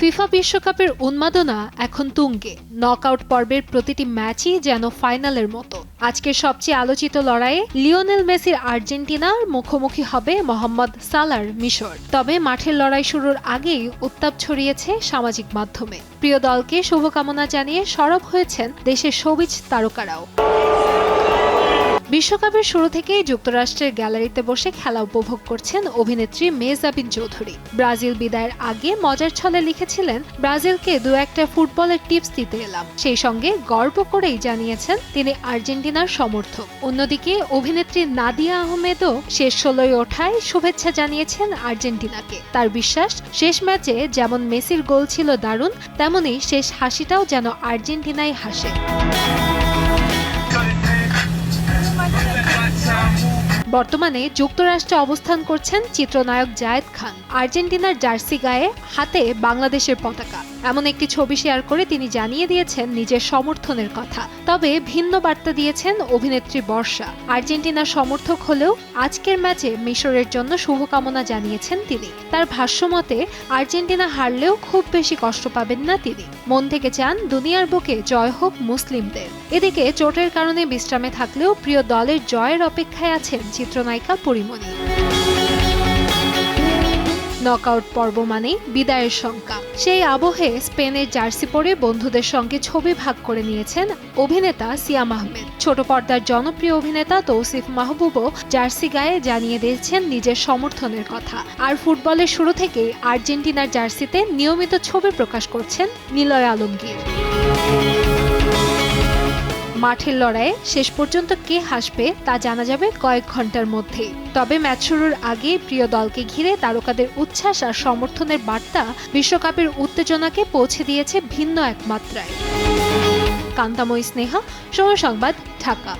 FIFA বিশ্বকাপের উন্মাদনা এখন তুঙ্গে। নকআউট পর্বের প্রতিটি ম্যাচই যেন ফাইনালের মতো। আজকের সবচেয়ে আলোচিত লড়াইয়ে লিওনেল মেসির আর্জেন্টিনার মুখোমুখি হবে মোহাম্মদ সালাহর মিশর। তবে মাঠের লড়াই শুরুর আগেই উত্তাপ ছড়িয়েছে সামাজিক মাধ্যমে। প্রিয় দলকে শুভকামনা জানিয়ে সরব হয়েছেন দেশের শোবিজ তারকারাও। বিশ্বকাপের শুরু থেকেই যুক্তরাষ্ট্রের গ্যালারিতে বসে খেলা উপভোগ করছেন অভিনেত্রী মেহজাবিন চৌধুরী। ব্রাজিল বিদায়ের আগে মজার ছলে লিখেছিলেন, ব্রাজিলকে দু একটা ফুটবলের টিপস দিতে এলাম। সেই সঙ্গে গর্ব করেই জানিয়েছেন তিনি আর্জেন্টিনার সমর্থক। অন্যদিকে অভিনেত্রী নাদিয়া আহমেদও শেষ 16য় ওঠায় শুভেচ্ছা জানিয়েছেন আর্জেন্টিনাকে। তার বিশ্বাস, শেষ ম্যাচে যেমন মেসির গোল ছিল দারুণ, তেমনই শেষ হাসিটাও যেন আর্জেন্টিনাই হাসে। বর্তমানে যুক্তরাষ্ট্রে অবস্থান করছেন চিত্রনায়ক জায়েদ খান। আর্জেন্টিনার জার্সি গায়ে, হাতে বাংলাদেশের পতাকা। এমন একটি ছবি শেয়ার করে তিনি জানিয়ে দিয়েছেন নিজের সমর্থনের কথা। তবে ভিন্ন বার্তা দিয়েছেন অভিনেত্রী বর্ষা। আর্জেন্টিনার সমর্থক হলেও আজকের ম্যাচে মিশরের জন্য শুভকামনা জানিয়েছেন তিনি। তার ভাষ্যমতে, আর্জেন্টিনা হারলেও খুব বেশি কষ্ট পাবেন না তিনি। মন থেকে চান দুনিয়ার বুকে জয় হোক মুসলিমদের। এদিকে চোটের কারণে বিশ্রামে থাকলেও প্রিয় দলের জয়ের অপেক্ষায় আছেন চিত্রনায়িকা পরিমণি। নকআউট পর্ব মানে বিদায়ের শঙ্কা। সেই আবহে স্পেনের জার্সি পরে বন্ধুদের সঙ্গে ছবি ভাগ করে নিয়েছেন অভিনেতা সিয়াম আহমেদ। ছোট পর্দার জনপ্রিয় অভিনেতা তৌসিফ মাহবুবও জার্সি গায়ে জানিয়ে দিয়েছেন নিজের সমর্থনের কথা। আর ফুটবলের শুরু থেকে আর্জেন্টিনার জার্সিতে নিয়মিত ছবি প্রকাশ করছেন নিলয় আলমগীর। মাঠের লড়াইয়ে শেষ পর্যন্ত কে হাসবে তা জানা যাবে কয়েক ঘন্টার মধ্যেই। তবে ম্যাচ শুরুর আগে প্রিয় দলকে ঘিরে তারকাদের উচ্ছ্বাস আর সমর্থনের বার্তা বিশ্বকাপের উত্তেজনাকে পৌঁছে দিয়েছে ভিন্ন এক মাত্রায়। কান্তাময়ী স্নেহা, সময় সংবাদ, ঢাকা।